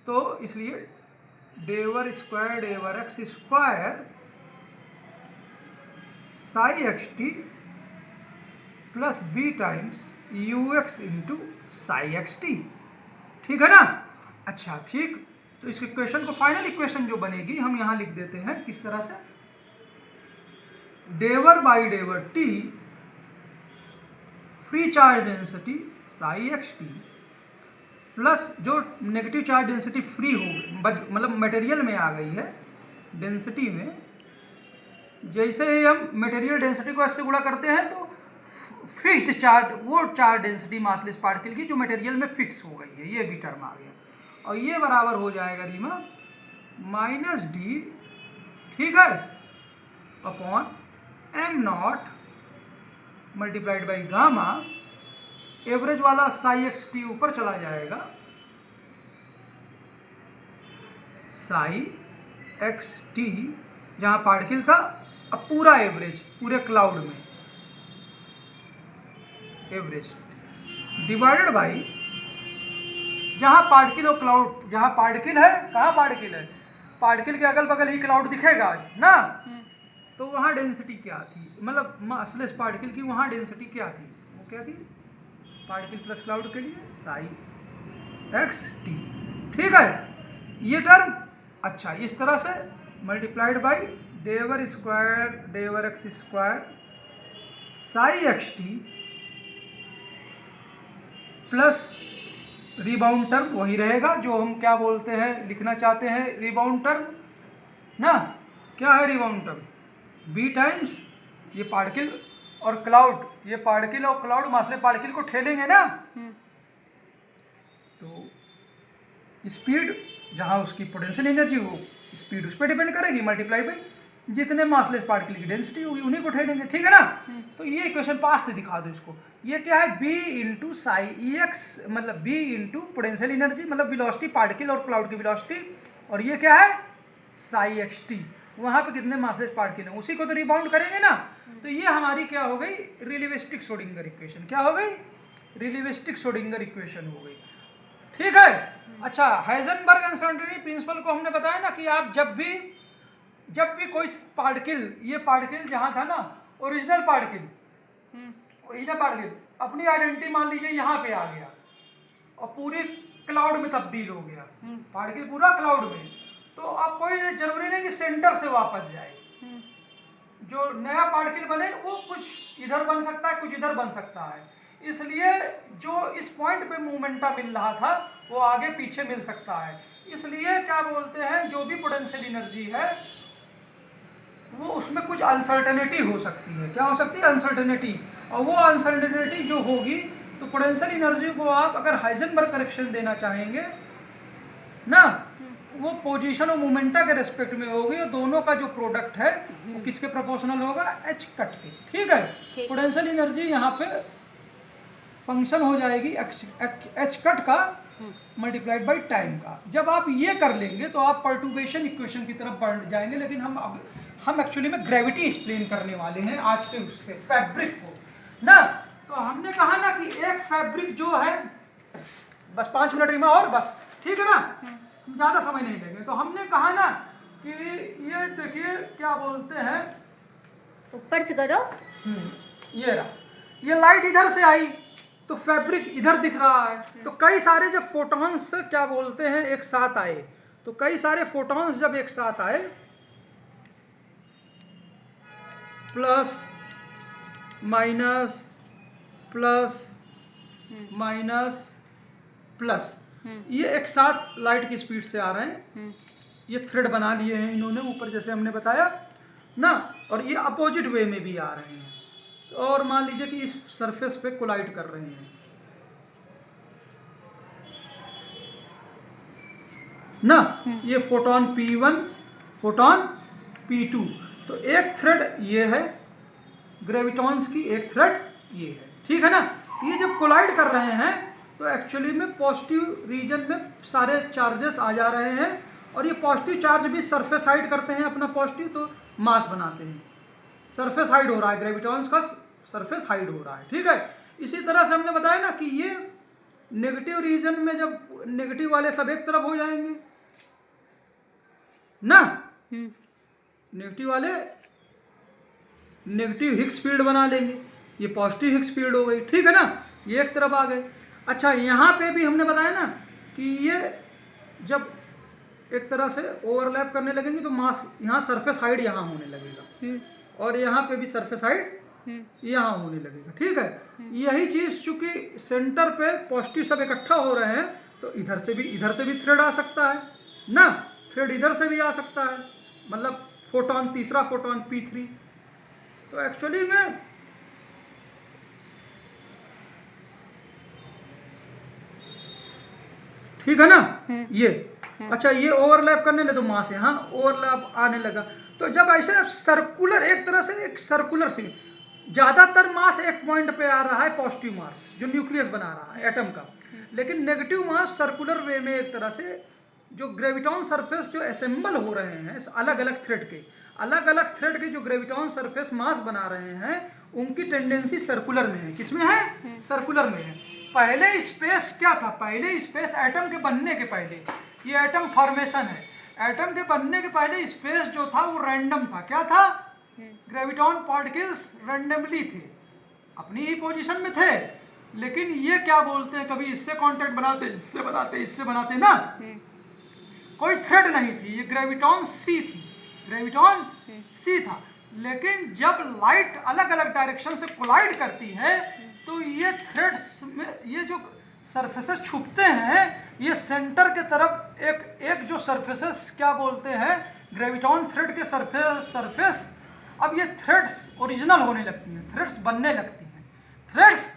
तो इसलिए del square डेवर x square psi x T plus B times you x into psi x t, ठीक है ना। अच्छा ठीक, तो इस इक्वेशन को फाइनल इक्वेशन जो बनेगी हम यहाँ लिख देते हैं किस तरह से, del by डेवर T free charge density psi x T plus जो नेगेटिव चार्ज डेंसिटी फ्री हो मतलब मटेरियल में आ गई है डेंसिटी में, जैसे ही हम मटेरियल डेंसिटी को ऐसे गुणा करते हैं तो फिक्स्ड चार्ज, वो चार्ज डेंसिटी मासलेस पार्टिकल की जो मटेरियल में फिक्स हो गई है, ये भी टर्म आ गया, और ये बराबर हो जाएगा रीमा माइनस डी, ठीक है, upon m0 multiplied by gamma, average वाला साई एक्स टी ऊपर चला जाएगा, साई एक्स टी जहाँ पार्टिकल था, अब पूरा एवरेज पूरे क्लाउड में एवरेज डिवाइडेड बाई जहाँ पार्टिकल और क्लाउड, जहाँ पार्टिकल है, कहाँ पार्टिकल है, पार्टिकल के अगल बगल ही क्लाउड दिखेगा ना, तो वहाँ डेंसिटी क्या थी, मतलब मासलेस पार्टिकल की वहाँ डेंसिटी क्या थी, वो क्या थी, पार्टिकल प्लस क्लाउड के लिए साई एक्स टी, ठीक है ये टर्म। अच्छा इस तरह से multiplied by del square डेवर x square psi x T plus rebound term वही रहेगा जो हम क्या बोलते हैं, लिखना चाहते हैं रिबाउंड टर्म ना, क्या है रिबाउंड टर्म, बी टाइम्स ये पार्टिकल और क्लाउड, ये पार्टिकल और क्लाउड मासले पार्टिकल को ठेलेंगे ना, तो स्पीड जहाँ उसकी पोटेंशियल एनर्जी हो, स्पीड उस पर डिपेंड करेगी, मल्टीप्लाई बाई जितने मासलेस पार्टिकल की डेंसिटी होगी उन्हीं को ठेलेंगे, ठीक है ना। तो ये इक्वेशन पास से दिखा दो इसको। ये क्या है, b इंटू साई ई एक्स, मतलब b इंटू पोटेंशियल एनर्जी मतलब वेलोसिटी पार्टिकल और क्लाउड की वेलोसिटी, और ये क्या है साई एक्स टी, वहाँ पे कितने मासलेस पार्टिकल हैं उसी को तो रिबाउंड करेंगे ना। तो ये हमारी क्या हो गई, रिलेटिविस्टिक श्रोडिंगर इक्वेशन। क्या हो गई, रिलेटिविस्टिक श्रोडिंगर इक्वेशन हो गई, ठीक है। अच्छा, हाइजेनबर्ग अनसर्टेनिटी प्रिंसिपल को हमने बताया ना कि आप जब भी कोई पार्टिकल, ये पार्टिकल जहाँ था ना ओरिजिनल पार्टिकल अपनी आइडेंटिटी मान लीजिए यहाँ पे आ गया और पूरी क्लाउड में तब्दील हो गया, पार्टिकल पूरा क्लाउड में, तो अब कोई जरूरी नहीं कि सेंटर से वापस जाए। जो नया पार्टिकल बने वो कुछ इधर बन सकता है, कुछ इधर बन सकता है, इसलिए जो इस पॉइंट पे मोमेंटम मिल रहा था वो आगे पीछे मिल सकता है। इसलिए क्या बोलते हैं, जो भी पोटेंशियल एनर्जी है वो उसमें कुछ अनसर्टेनिटी हो सकती है। क्या हो सकती है, अनसर्टेनिटी। और वो अनसर्टेनिटी जो होगी तो पोटेंशियल एनर्जी को आप अगर हाइजेनबर्ग करेक्शन देना चाहेंगे ना, वो पोजीशन और मोमेंटा के रेस्पेक्ट में होगी, और दोनों का जो प्रोडक्ट है वो किसके प्रोपोर्शनल होगा, एच कट के, ठीक है। पोटेंशियल एनर्जी यहाँ पे फंक्शन हो जाएगी एच कट का मल्टीप्लाइड बाई टाइम का। जब आप ये कर लेंगे तो आप पर्टुर्बेशन इक्वेशन की तरफ बढ़ जाएंगे, लेकिन हम एक्चुअली में ग्रेविटी एक्सप्लेन करने वाले हैं आज के उससे फैब्रिक को ना। तो हमने कहा ना कि एक फैब्रिक जो है, बस 5 मिनट में और बस, ठीक है ना, ज़्यादा समय नहीं लेंगे। तो हमने कहा ना कि ये देखिए क्या बोलते हैं, ऊपर से करो, ये रहा, ये लाइट इधर से आई तो फैब्रिक इधर दिख रहा है, तो कई सारे जब फोटॉन्स क्या बोलते हैं एक साथ आए, तो कई सारे फोटॉन्स जब एक साथ आए, plus minus plus minus plus, ये एक साथ लाइट की स्पीड से आ रहे हैं। ये थ्रेड बना लिए हैं इन्होंने ऊपर, जैसे हमने बताया ना, और ये अपोजिट वे में भी आ रहे हैं, और मान लीजिए कि इस सरफेस पे कोलाइड कर रहे हैं ना। ये फोटोन P1, फोटोन P2, तो एक थ्रेड ये है ग्रेविटॉन्स की, एक थ्रेड ये है, ठीक है ना। ये जब कोलाइड कर रहे हैं तो एक्चुअली में पॉजिटिव रीजन में सारे चार्जेस आ जा रहे हैं, और ये पॉजिटिव चार्ज भी सरफेस हाइड करते हैं अपना पॉजिटिव, तो मास बनाते हैं, सरफेस हाइड हो रहा है, ग्रेविटॉन्स का सरफेस हाइड हो रहा है, ठीक है। इसी तरह से हमने बताया ना कि ये नेगेटिव रीजन में जब नेगेटिव वाले सब एक तरफ हो जाएंगे ना, नेगेटिव वाले नेगेटिव हिग्स फील्ड बना लेंगे, ये पॉजिटिव हिग्स फील्ड हो गई, ठीक है ना, ये एक तरफ आ गए। अच्छा, यहाँ पे भी हमने बताया ना कि ये जब एक तरह से ओवरलैप करने लगेंगे तो मास यहाँ सरफेस हाइड यहाँ होने लगेगा, और यहाँ पे भी सरफेस हाइड यहाँ होने लगेगा, ठीक है। यही चीज़ चूंकि सेंटर पे पॉजिटिव सब इकट्ठा हो रहे हैं, तो इधर से भी थ्रेड आ सकता है ना, थ्रेड इधर से भी आ सकता है, मतलब फोटोन, तीसरा फोटोन P3। तो एक्चुअली में ठीक है ना ये। अच्छा, ये ओवरलैप करने लगे तो मास यहाँ ओवरलैप आने लगा, तो जब ऐसे सर्कुलर, एक तरह से एक सर्कुलर से ज़्यादातर मास एक पॉइंट पे आ रहा है, पॉजिटिव मास जो न्यूक्लियस बना रहा है एटम का, लेकिन नेगेटिव मास सर्कुलर वे में एक तरह से जो ग्रेविटॉन सरफेस जो असेंबल हो रहे हैं अलग अलग थ्रेड के जो ग्रेविटॉन सरफेस मास बना रहे हैं, उनकी टेंडेंसी सर्कुलर में है। किसमें है? सर्कुलर में है। पहले स्पेस क्या था? पहले स्पेस एटम के बनने के पहले, ये एटम फॉर्मेशन है, एटम के बनने के पहले स्पेस जो था वो रैंडम था। क्या था? ग्रेविटॉन पार्टिकल्स रैंडमली थे, अपनी ही पोजीशन में थे, लेकिन ये क्या बोलते हैं, कभी इससे कांटेक्ट बनाते, इससे बनाते ना, कोई थ्रेड नहीं थी, ये ग्रेविटॉन सी थी, ग्रेविटॉन सी था। लेकिन जब लाइट अलग अलग डायरेक्शन से कोलाइड करती है तो ये थ्रेड्स में ये जो सरफेसेस छुपते हैं, ये सेंटर के तरफ एक जो सरफेसेस क्या बोलते हैं, ग्रेविटॉन थ्रेड के सरफेस अब ये थ्रेड्स ओरिजिनल होने लगती हैं, थ्रेड्स बनने लगती हैं। थ्रेड्स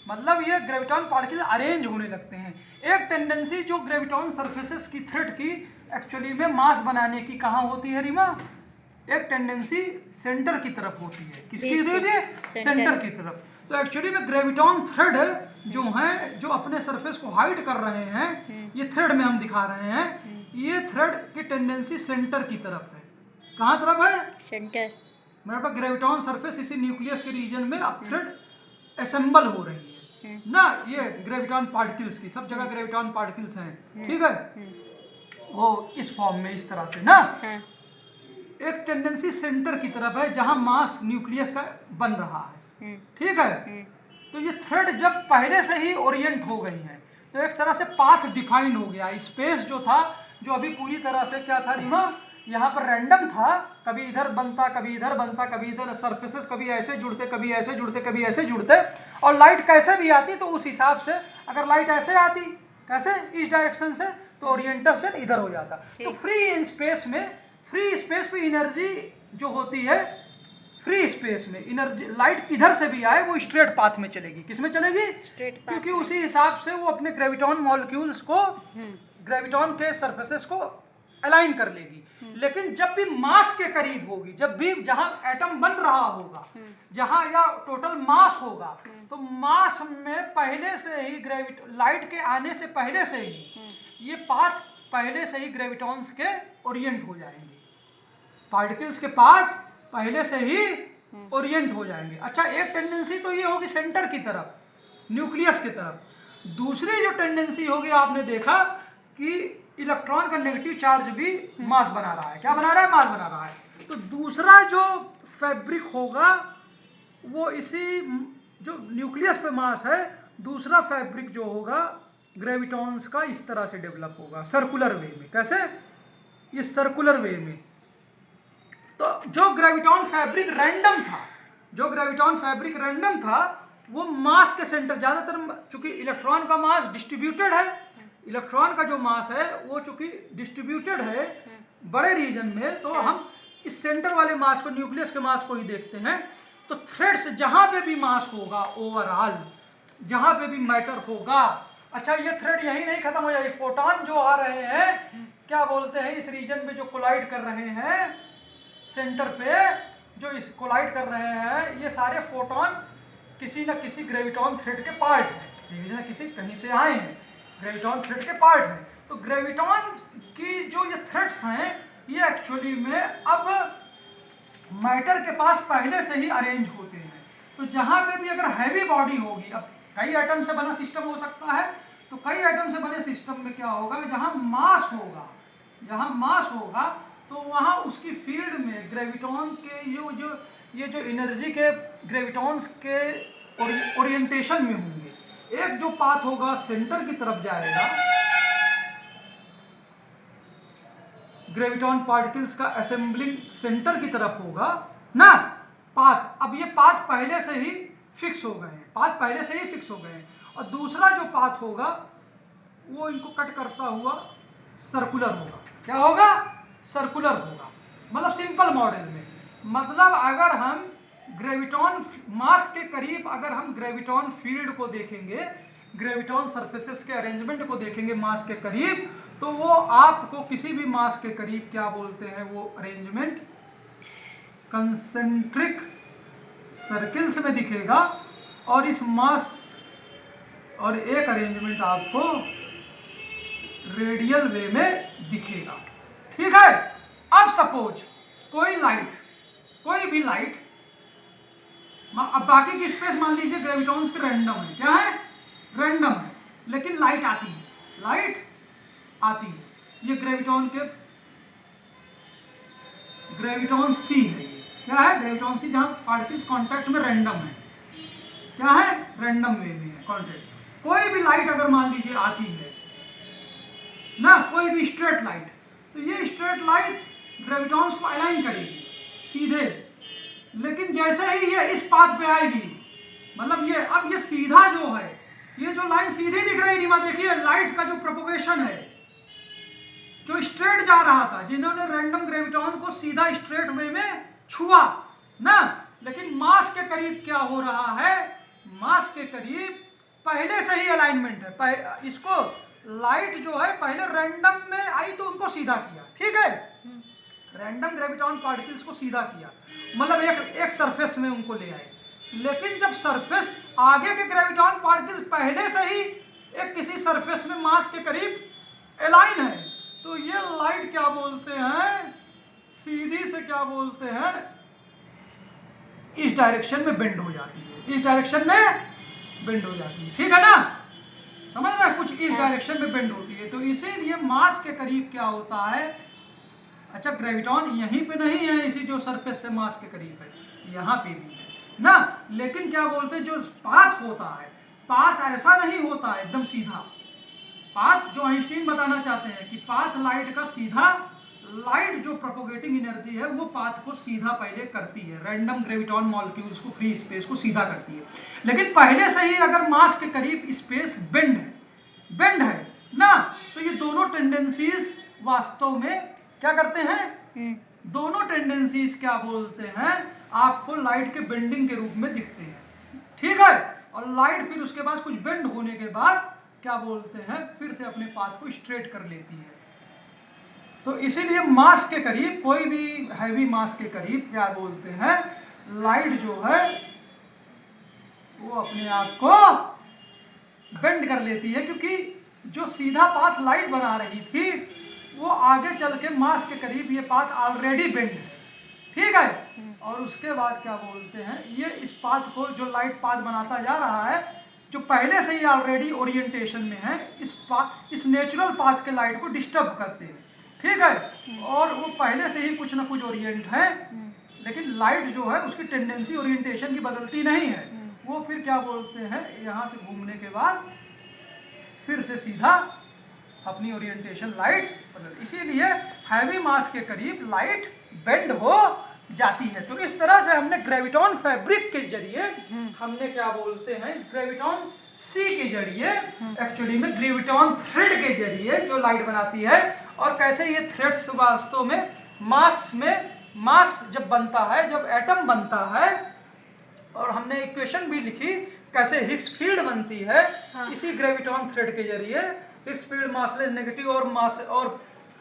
मतलब ये ग्रेविटॉन पार्टिकल अरेंज होने लगते हैं। एक टेंडेंसी जो ग्रेविटॉन सरफेसेस की थ्रेड की एक्चुअली में मास बनाने की कहाँ होती है रीमा? एक टेंडेंसी सेंटर की तरफ होती है। किसकी होती है? सेंटर की तरफ। तो एक्चुअली में ग्रेविटॉन थ्रेड जो हैं, जो अपने सरफेस को हाइड कर रहे हैं, ये थ्रेड में हम दिखा रहे हैं, ये थ्रेड की टेंडेंसी सेंटर की तरफ है। कहाँ तरफ है? सेंटर। मतलब ग्रेविटॉन सरफेस इसी न्यूक्लियस के रीजन में अब थ्रेड असेंबल हो रही है ना। ये ग्रेविटॉन पार्टिकल्स की सब जगह ग्रेविटॉन पार्टिकल्स हैं, ठीक है, वो इस फॉर्म में इस तरह से ना। एक टेंडेंसी सेंटर की तरफ है जहां मास न्यूक्लियस का बन रहा है, ठीक है। तो ये थ्रेड जब पहले से ही ओरिएंट हो गई है तो एक तरह से पाथ डिफाइन हो गया। स्पेस जो था, जो अभी पूरी तरह से क्या था रीमा, यहाँ पर रैंडम था, कभी इधर बनता कभी इधर बनता, कभी इधर सरफेसेस कभी ऐसे जुड़ते कभी ऐसे जुड़ते कभी ऐसे जुड़ते, और लाइट कैसे भी आती तो उस हिसाब से, अगर लाइट ऐसे आती कैसे इस डायरेक्शन से तो ओरिएंटेशन इधर हो जाता। तो फ्री स्पेस में एनर्जी जो होती है, फ्री स्पेस में एनर्जी लाइट किधर से भी आए वो स्ट्रेट पाथ में चलेगी। किस में चलेगी? Straight path. क्योंकि उसी हिसाब से वो अपने ग्रेविटॉन मॉलिक्यूल्स को, ग्रेविटॉन के सरफेसेस को अलाइन कर लेगी। लेकिन जब भी मास के करीब होगी, जब भी जहां एटम बन रहा होगा, जहां या टोटल मास होगा, तो मास में पहले से ही लाइट के आने से पहले से ही ये पाथ पहले से ही ग्रेविटॉन्स के ओरिएंट हो जाएंगे, पार्टिकल्स के पाथ पहले से ही ओरिएंट हो जाएंगे। अच्छा, एक टेंडेंसी तो ये होगी सेंटर की तरफ, न्यूक्लियस की तरफ। दूसरी जो टेंडेंसी होगी, आपने देखा कि इलेक्ट्रॉन का नेगेटिव चार्ज भी मास बना रहा है। क्या बना रहा है? मास बना रहा है। तो दूसरा जो फैब्रिक होगा वो इसी जो न्यूक्लियस पे मास है, दूसरा फैब्रिक जो होगा ग्रेविटॉन्स का इस तरह से डेवलप होगा, सर्कुलर वे में। कैसे? ये सर्कुलर वे में। तो जो ग्रेविटॉन फैब्रिक रैंडम था, वो मास के सेंटर, ज़्यादातर चूंकि इलेक्ट्रॉन का मास डिस्ट्रीब्यूटेड है, इलेक्ट्रॉन का जो मास है वो चूंकि डिस्ट्रीब्यूटेड है बड़े रीजन में, तो हम इस सेंटर वाले मास को, न्यूक्लियस के मास को ही देखते हैं। तो थ्रेड्स जहाँ पे भी मास होगा, ओवरऑल जहाँ पे भी मैटर होगा, अच्छा ये थ्रेड यही नहीं खत्म हो जाएगी, फोटॉन जो आ रहे हैं, क्या बोलते हैं, इस रीजन में जो कोलाइड कर रहे हैं, सेंटर पे जो इस कोलाइड कर रहे हैं, ये सारे फोटॉन किसी न किसी ग्रेविटॉन थ्रेड के पार्ट हैं, किसी न किसी कहीं से आए हैं, ग्रेविटॉन थ्रेड के पार्ट हैं। तो ग्रेविटॉन की जो ये थ्रेड्स हैं, ये एक्चुअली में अब मैटर के पास पहले से ही अरेंज होते हैं। तो जहाँ पे भी अगर हैवी बॉडी होगी, अब कई एटम से बना सिस्टम हो सकता है, तो कई एटम से बने सिस्टम में क्या होगा, जहाँ मास होगा तो वहाँ उसकी फील्ड में ग्रेविटॉन के ये जो एनर्जी के ग्रेविटॉन्स के ओरिएंटेशन में होंगे। एक जो पाथ होगा सेंटर की तरफ जाएगा, ग्रेविटॉन पार्टिकल्स का असेंबलिंग सेंटर की तरफ होगा ना पाथ। अब ये पाथ पहले से ही फिक्स हो गए हैं, और दूसरा जो पाथ होगा वो इनको कट करता हुआ सर्कुलर होगा। क्या होगा? सर्कुलर होगा। मतलब सिंपल मॉडल में, मतलब अगर हम ग्रेविटॉन मास के करीब, अगर हम ग्रेविटॉन फील्ड को देखेंगे, ग्रेविटॉन सरफेसेस के अरेंजमेंट को देखेंगे मास के करीब, तो वो आपको किसी भी मास के करीब क्या बोलते हैं, वो अरेंजमेंट कंसेंट्रिक सर्किल्स में दिखेगा, और इस मास और एक अरेंजमेंट आपको रेडियल वे में दिखेगा। ठीक है। अब सपोज कोई भी लाइट, अब बाकी की स्पेस मान लीजिए ग्रेविटॉन्स के रैंडम है, क्या है? रैंडम है, लेकिन लाइट आती है। ये ग्रेविटॉन सी है। क्या है? ग्रेविटॉन सी, जहां पार्टिकल्स कांटेक्ट में रैंडम है। क्या है? रैंडम वे में है कांटेक्ट। कोई भी लाइट अगर मान लीजिए आती है ना, कोई भी स्ट्रेट लाइट, तो ये स्ट्रेट लाइट ग्रेविटॉन्स को अलाइन करेगी सीधे, लेकिन जैसे ही ये इस पाथ पे आएगी, मतलब ये अब ये सीधा जो है, ये जो लाइन सीधी दिख रही है, देखिए लाइट का जो प्रोपोगेशन है, जो स्ट्रेट जा रहा था, जिन्होंने रैंडम ग्रेविटॉन को सीधा स्ट्रेट वे में छुआ, ना। लेकिन मास के करीब क्या हो रहा है, मास के करीब पहले से ही अलाइनमेंट है। इसको लाइट जो है पहले रैंडम में आई तो उनको सीधा किया, ठीक है, रैंडम ग्रेविटॉन पार्टिकल्स को सीधा किया, मतलब एक सरफेस में उनको ले आए। लेकिन जब सरफेस आगे के ग्रेविटॉन पार्टिकल्स पहले से ही एक किसी सरफेस में मास के करीब अलाइन है, तो ये लाइट क्या बोलते हैं, सीधी से क्या बोलते हैं, इस डायरेक्शन में बेंड हो जाती है, इस डायरेक्शन में बेंड हो जाती है, ठीक है ना, समझ रहे हैं, कुछ इस डायरेक्शन में बेंड होती है। तो इसीलिए मास के करीब क्या होता है, अच्छा ग्रेविटॉन यहीं पे नहीं है, इसी जो सरफेस से मास के करीब है, यहाँ पे भी है ना। लेकिन क्या बोलते हैं, जो पाथ होता है, पाथ ऐसा नहीं होता है एकदम सीधा। पाथ जो आइंस्टीन बताना चाहते हैं कि पाथ लाइट का सीधा, लाइट जो प्रोपोगेटिंग एनर्जी है वो पाथ को सीधा पहले करती है, रैंडम ग्रेविटॉन मॉलिक्यूल्स को, फ्री स्पेस को सीधा करती है। लेकिन पहले से ही अगर मास के करीब स्पेस बेंड है ना, तो ये दोनों टेंडेंसीज वास्तव में क्या करते हैं, दोनों टेंडेंसीज क्या बोलते हैं, आपको लाइट के बेंडिंग के रूप में दिखते हैं, ठीक है। और लाइट फिर उसके बाद कुछ बेंड होने के बाद क्या बोलते हैं, फिर से अपने पाथ को स्ट्रेट कर लेती है। तो इसीलिए मास के करीब, कोई भी हैवी मास के करीब क्या बोलते हैं, लाइट जो है वो अपने आप को बेंड कर लेती है, क्योंकि जो सीधा पाथ लाइट बना रही थी वो आगे चल के मास के करीब ये पाथ ऑलरेडी बेंड है, ठीक है। और उसके बाद क्या बोलते हैं, ये इस पाथ को, जो लाइट पाथ बनाता जा रहा है, जो पहले से ही ऑलरेडी ओरिएंटेशन में है, इस नेचुरल पाथ के लाइट को डिस्टर्ब करते हैं, ठीक है। और वो पहले से ही कुछ ना कुछ ओरिएंट है, लेकिन लाइट जो है उसकी टेंडेंसी ओरिएंटेशन की बदलती नहीं है, वो फिर क्या बोलते हैं, यहाँ से घूमने के बाद फिर से सीधा अपनी ओरिएंटेशन लाइट बदल, इसीलिए हैवी मास के करीब लाइट बेंड हो जाती है। तो इस तरह से हमने ग्रेविटॉन फैब्रिक के जरिए, हमने क्या बोलते हैं, इस ग्रेविटॉन सी के जरिए, एक्चुअली में ग्रेविटॉन थ्रेड के जरिए जो लाइट बनाती है, और कैसे ये थ्रेड्स वास्तव में मास जब बनता है, जब एटम बनता है, और हमने इक्वेशन भी लिखी कैसे हिग्स फील्ड बनती है, इसी ग्रेविटॉन थ्रेड के जरिए। हिग्स फील्ड मासलेस नेगेटिव और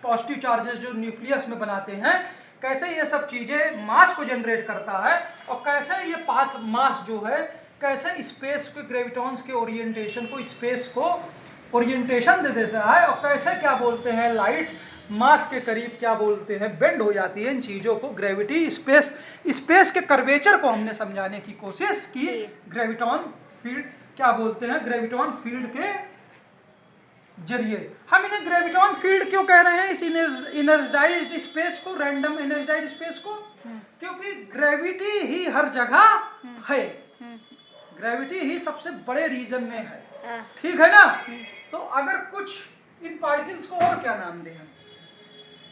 पॉजिटिव चार्जेस जो न्यूक्लियस में बनाते हैं, कैसे ये सब चीज़ें मास को जनरेट करता है, और कैसे ये पाथ मास जो है, कैसे स्पेस के ग्रेविटॉन्स के ओरिएंटेशन को, स्पेस को ओरिएंटेशन दे देता है, और कैसे क्या बोलते हैं, लाइट मास के करीब क्या बोलते हैं, बेंड हो जाती है। इन चीज़ों को, ग्रेविटी, स्पेस के कर्वेचर को हमने समझाने की कोशिश की ग्रेविटॉन फील्ड, क्या बोलते हैं, ग्रेविटॉन फील्ड के जरिए। हम इन्हें ग्रेविटॉन फील्ड क्यों कह रहे हैं, इस इनर्जाइज्ड स्पेस को, रैंडम एनर्जाइज्ड स्पेस को, क्योंकि ग्रेविटी ही हर जगह है, ग्रेविटी ही सबसे बड़े रीजन में है, ठीक है ना। तो अगर कुछ इन पार्टिकल्स को और क्या नाम दें, हम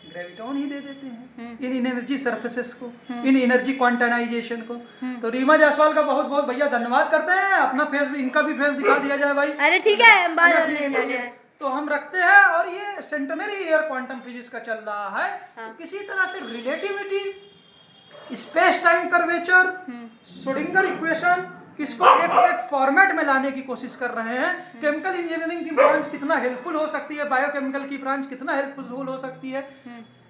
ग्रेविटॉन ही दे देते हैं, इन एनर्जी सरफेसेस को, इन एनर्जी क्वांटाइजेशन को। तो रीमा जायसवाल का बहुत बहुत भैया धन्यवाद करते हैं। अपना फेस भी, इनका भी फेस दिखा दिया जाए भाई। अरे ठीक है, तो हम रखते हैं, और ये सेंटेनरी ईयर क्वांटम फिजिक्स का चल रहा है। तो किसी तरह से relativity, space time curvature, Schrodinger equation, किसको एक फॉर्मेट में लाने की कोशिश कर रहे हैं। केमिकल इंजीनियरिंग की ब्रांच कितना हेल्पफुल हो सकती है, बायोकेमिकल की ब्रांच कितना हेल्पफुल हो सकती है,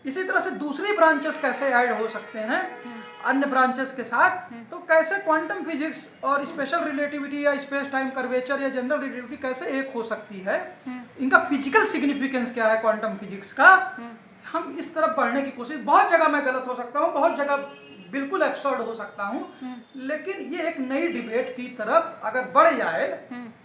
इसी तरह से दूसरी ब्रांचेस कैसे ऐड हो सकते हैं अन्य ब्रांचेस के साथ। तो कैसे क्वांटम फिजिक्स और स्पेशल रिलेटिविटी या स्पेस टाइम कर्वेचर या जनरल रिलेटिविटी कैसे एक हो सकती है, इनका फिजिकल सिग्निफिकेंस क्या है क्वांटम फिजिक्स का, हम इस तरफ बढ़ने की कोशिश। बहुत जगह मैं गलत हो सकता हूँ, बहुत जगह बिल्कुल एब्सर्ड हो सकता हूँ, लेकिन ये एक नई डिबेट की तरफ अगर बढ़ जाए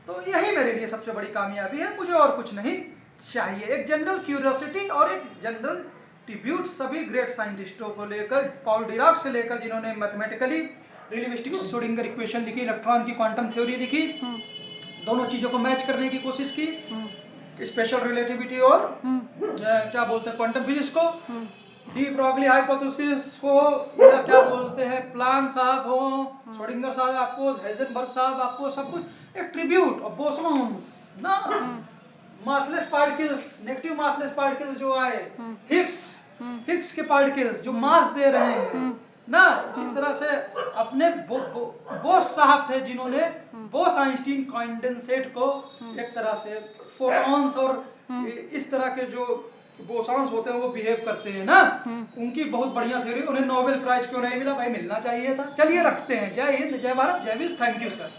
तो यही मेरे लिए सबसे बड़ी कामयाबी है। मुझे और कुछ नहीं चाहिए, एक जनरल क्यूरियोसिटी और एक जनरल ट्रिब्यूट सभी ग्रेट साइंटिस्टों को लेकर, पॉल डिराक से लेकर, जिन्होंने मैथमेटिकली रिलेटिविस्टिक श्रोडिंगर इक्वेशन लिखी, इलेक्ट्रॉन की क्वांटम थ्योरी लिखी, दोनों चीज़ों को मैच करने की कोशिश की, स्पेशल रिलेटिविटी और क्या बोलते हैं क्वांटम फिजिक्स को, डी ब्रॉगली हाइपोथेसिस को, या क्या बोलते हैं प्लांक साहब हो, श्रोडिंगर साहब आपको, हाइजेनबर्ग साहब आपको, सब कुछ एक ट्रिब्यूट ऑफ बोसॉन्स ना, massless particles, negative massless particles जो आए, हिग्स के पार्टिकल्स जो मास दे रहे हैं, ना। इसी तरह से अपने बोस साहब थे जिन्होंने बोस आइंस्टीन कंडेंसेट को एक तरह से फोटॉन्स और इस तरह के जो बोसॉन्स होते हैं वो बिहेव करते हैं ना, उनकी बहुत बढ़िया थ्योरी। उन्हें नोबेल प्राइज क्यों नहीं मिला भाई? मिलना चाहिए था। चलिए रखते हैं। जय हिंद, जय भारत, जय विश्व। Thank you sir.